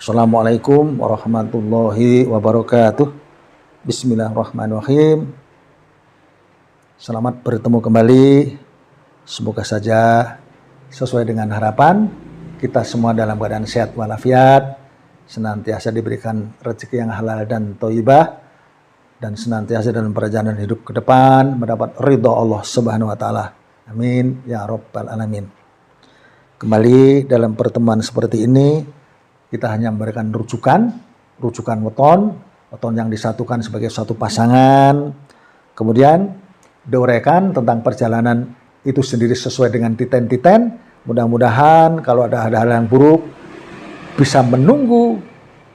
Assalamualaikum warahmatullahi wabarakatuh. Bismillahirrahmanirrahim. Selamat bertemu kembali. Semoga saja sesuai dengan harapan kita semua dalam keadaan sehat walafiat, senantiasa diberikan rezeki yang halal dan thayyibah, dan senantiasa dalam perjalanan hidup ke depan mendapat ridha Allah Subhanahu wa taala. Amin ya rabbal alamin. Kembali dalam pertemuan seperti ini, kita hanya memberikan rujukan weton yang disatukan sebagai satu pasangan. Kemudian diuraikan tentang perjalanan itu sendiri sesuai dengan titen-titen. Mudah-mudahan kalau ada hal-hal yang buruk bisa menunggu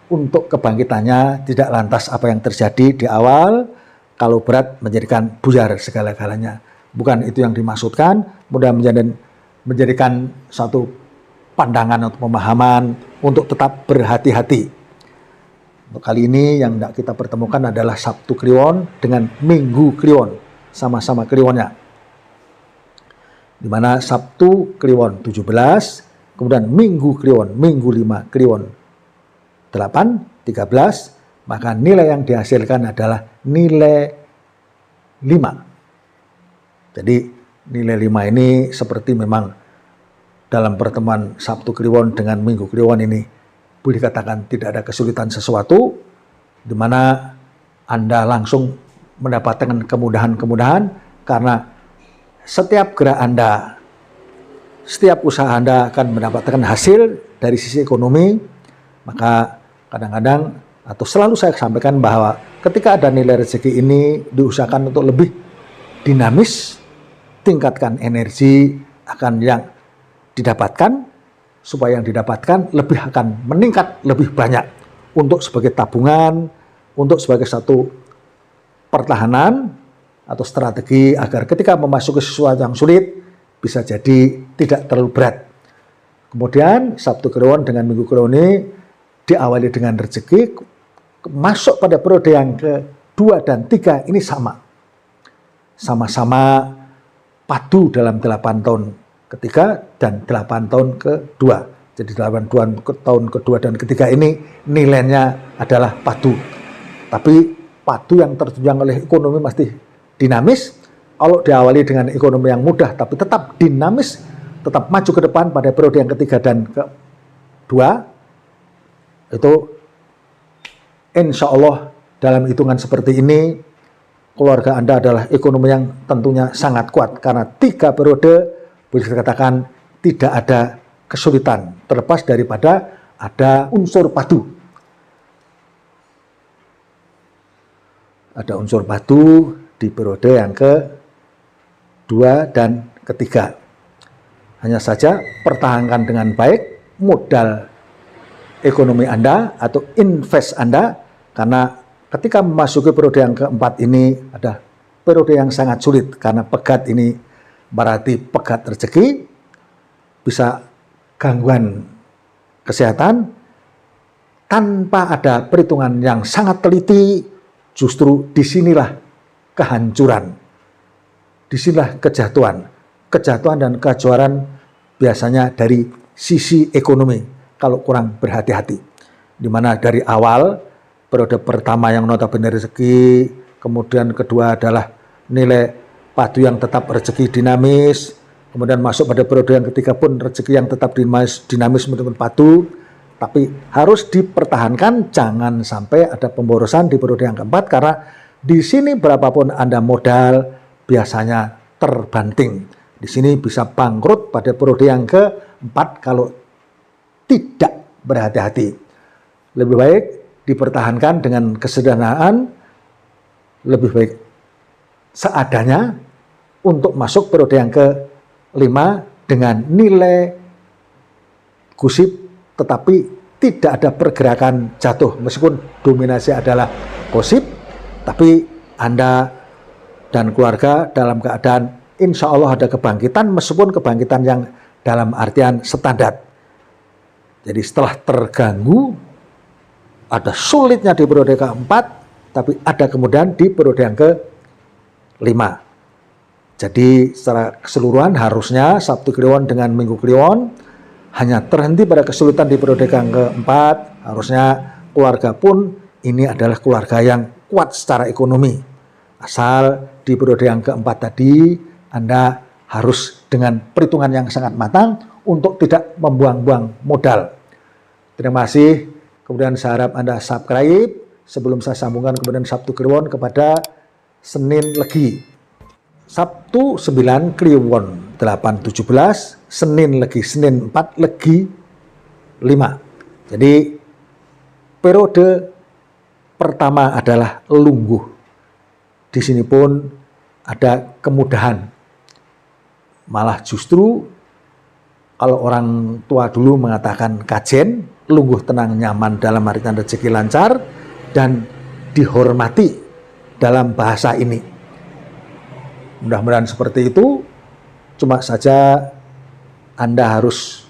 untuk kebangkitannya, tidak lantas apa yang terjadi di awal, kalau berat menjadikan buyar segala-galanya. Bukan itu yang dimaksudkan. Mudah-mudahan menjadikan satu pandangan atau pemahaman untuk tetap berhati-hati. Untuk kali ini yang tidak kita pertemukan adalah Sabtu Kliwon dengan Minggu Kliwon, sama-sama Kliwonnya. Di mana Sabtu Kliwon 17, kemudian Minggu Kliwon, Minggu 5 Kliwon 8, 13, maka nilai yang dihasilkan adalah nilai 5. Jadi nilai 5 ini seperti memang dalam pertemuan Sabtu Kliwon dengan Minggu Kliwon ini boleh dikatakan tidak ada kesulitan sesuatu, di mana Anda langsung mendapatkan kemudahan-kemudahan karena setiap gerak Anda, setiap usaha Anda akan mendapatkan hasil dari sisi ekonomi. Maka kadang-kadang atau selalu saya sampaikan bahwa ketika ada nilai rezeki ini diusahakan untuk lebih dinamis, tingkatkan energi akan yang didapatkan, supaya yang didapatkan lebih akan meningkat lebih banyak untuk sebagai tabungan, untuk sebagai satu pertahanan atau strategi agar ketika memasuki sesuatu yang sulit bisa jadi tidak terlalu berat. Kemudian Sabtu Kliwon dengan Minggu Kliwon ini diawali dengan rezeki, masuk pada periode yang kedua dan tiga ini sama-sama padu dalam 8 tahun ketiga dan 8 tahun kedua. Jadi 8 tahun kedua dan ketiga ini nilainya adalah padu. Tapi padu yang tertunjang oleh ekonomi masih dinamis. Kalau diawali dengan ekonomi yang mudah tapi tetap dinamis, tetap maju ke depan pada periode yang ketiga dan kedua, itu insya Allah dalam hitungan seperti ini keluarga Anda adalah ekonomi yang tentunya sangat kuat karena 3 periode boleh dikatakan tidak ada kesulitan, terlepas daripada ada unsur padu. Ada unsur padu di periode yang kedua dan ketiga. Hanya saja pertahankan dengan baik modal ekonomi Anda atau invest Anda, karena ketika memasuki periode yang keempat ini ada periode yang sangat sulit karena pegat ini berarti pegat rezeki, bisa gangguan kesehatan tanpa ada perhitungan yang sangat teliti. Justru disinilah kehancuran, disinilah kejatuhan dan kejuaraan biasanya dari sisi ekonomi kalau kurang berhati-hati. Dimana dari awal periode pertama yang notabene rezeki, kemudian kedua adalah nilai padu yang tetap rezeki dinamis, kemudian masuk pada periode yang ketiga pun rezeki yang tetap dinamis meskipun padu, tapi harus dipertahankan, jangan sampai ada pemborosan di periode yang keempat, karena di sini berapapun Anda modal biasanya terbanting. Di sini bisa bangkrut pada periode yang keempat kalau tidak berhati-hati. Lebih baik dipertahankan dengan kesederhanaan, lebih baik seadanya untuk masuk periode yang ke-5 dengan nilai gusip, tetapi tidak ada pergerakan jatuh. Meskipun dominasi adalah gosip, tapi Anda dan keluarga dalam keadaan insya Allah ada kebangkitan, meskipun kebangkitan yang dalam artian standar. Jadi setelah terganggu, ada sulitnya di periode keempat, tapi ada kemudian di periode yang ke-5. Jadi secara keseluruhan harusnya Sabtu Kliwon dengan Minggu Kliwon hanya terhenti pada kesulitan di periode yang keempat, Harusnya keluarga pun ini adalah keluarga yang kuat secara ekonomi. Asal di periode yang keempat tadi Anda harus dengan perhitungan yang sangat matang untuk tidak membuang-buang modal. Terima kasih. Kemudian saya harap Anda subscribe sebelum saya sambungkan kemudian Sabtu Kliwon kepada Senin Legi. Sabtu 9 Kliwon 8:17, Senin Legi, Senin 4 Legi 5. Jadi periode pertama adalah lungguh. Di sini pun ada kemudahan. Malah justru kalau orang tua dulu mengatakan kajen, lungguh tenang nyaman dalam artian rezeki lancar dan dihormati dalam bahasa ini. Mudah-mudahan seperti itu. Cuma saja Anda harus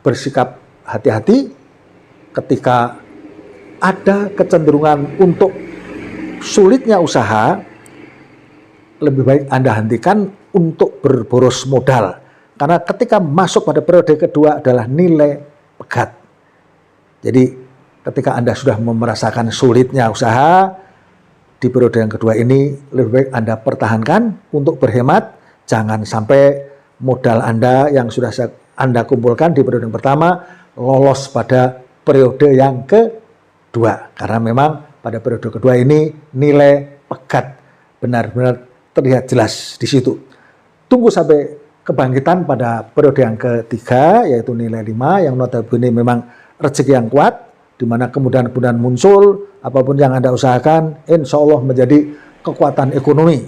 bersikap hati-hati ketika ada kecenderungan untuk sulitnya usaha. Lebih baik Anda hentikan untuk berboros modal. Karena ketika masuk pada periode kedua adalah nilai pegat. Jadi ketika Anda sudah merasakan sulitnya usaha, di periode yang kedua ini lebih baik Anda pertahankan untuk berhemat. Jangan sampai modal Anda yang sudah Anda kumpulkan di periode yang pertama lolos pada periode yang kedua. Karena memang pada periode kedua ini nilai pegat benar-benar terlihat jelas di situ. Tunggu sampai kebangkitan pada periode yang ketiga, yaitu nilai 5, yang notabene memang rezeki yang kuat, di mana kemudahan-kemudahan muncul, apapun yang Anda usahakan, insya Allah menjadi kekuatan ekonomi.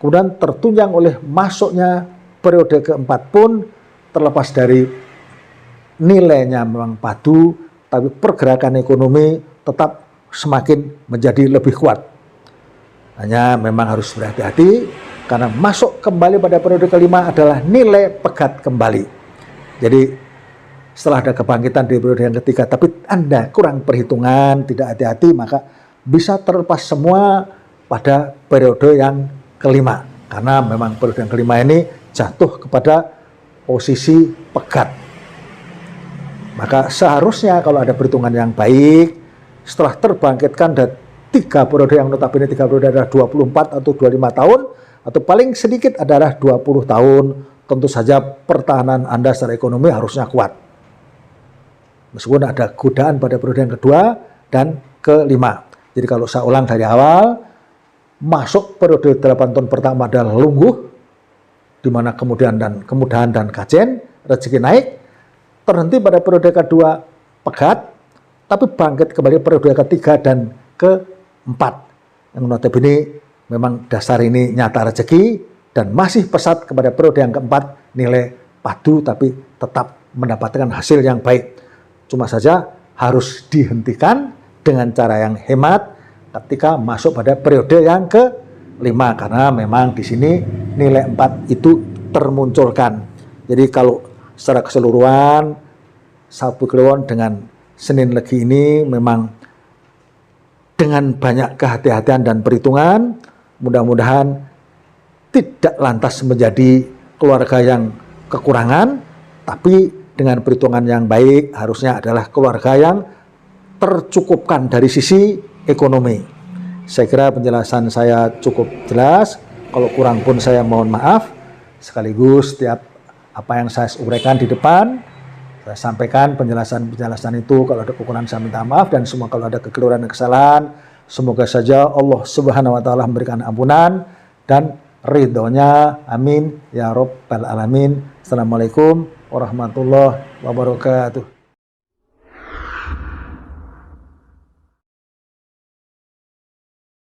Kemudian tertunjang oleh masuknya periode keempat pun, terlepas dari nilainya memang padu, tapi pergerakan ekonomi tetap semakin menjadi lebih kuat. Hanya memang harus berhati-hati, karena masuk kembali pada periode kelima adalah nilai pegat kembali. Jadi setelah ada kebangkitan di periode yang ketiga, tapi Anda kurang perhitungan, tidak hati-hati, maka bisa terlepas semua pada periode yang kelima. Karena memang periode yang kelima ini jatuh kepada posisi pegat. Maka seharusnya kalau ada perhitungan yang baik, setelah terbangkitkan dan 3 periode yang notabene 3 periode adalah 24 atau 25 tahun, atau paling sedikit adalah 20 tahun, tentu saja pertahanan Anda secara ekonomi harusnya kuat. Meskipun ada godaan pada periode yang kedua dan kelima. Jadi kalau saya ulang dari awal, masuk periode 8 tahun pertama adalah lungguh, di mana kemudahan dan kajen, rezeki naik, terhenti pada periode kedua pegat, tapi bangkit kembali periode ketiga dan keempat. Yang notabene memang dasar ini nyata rezeki dan masih pesat kepada periode yang keempat nilai padu tapi tetap mendapatkan hasil yang baik. Cuma saja harus dihentikan dengan cara yang hemat ketika masuk pada periode yang kelima, karena memang di sini nilai 4 itu termunculkan. Jadi kalau secara keseluruhan Sabtu Kliwon dengan Senin Legi ini memang dengan banyak kehati-hatian dan perhitungan, mudah-mudahan tidak lantas menjadi keluarga yang kekurangan, tapi dengan perhitungan yang baik harusnya adalah keluarga yang tercukupkan dari sisi ekonomi. Saya kira penjelasan saya cukup jelas. Kalau kurang pun saya mohon maaf. Sekaligus setiap apa yang saya uraikan di depan, saya sampaikan penjelasan-penjelasan itu. Kalau ada kekurangan saya minta maaf, dan semua kalau ada kekeliruan dan kesalahan, semoga saja Allah Subhanahu wa Ta'ala memberikan ampunan dan ridhonya. Amin ya Rabbal Alamin. Assalamualaikum warahmatullahi wabarakatuh.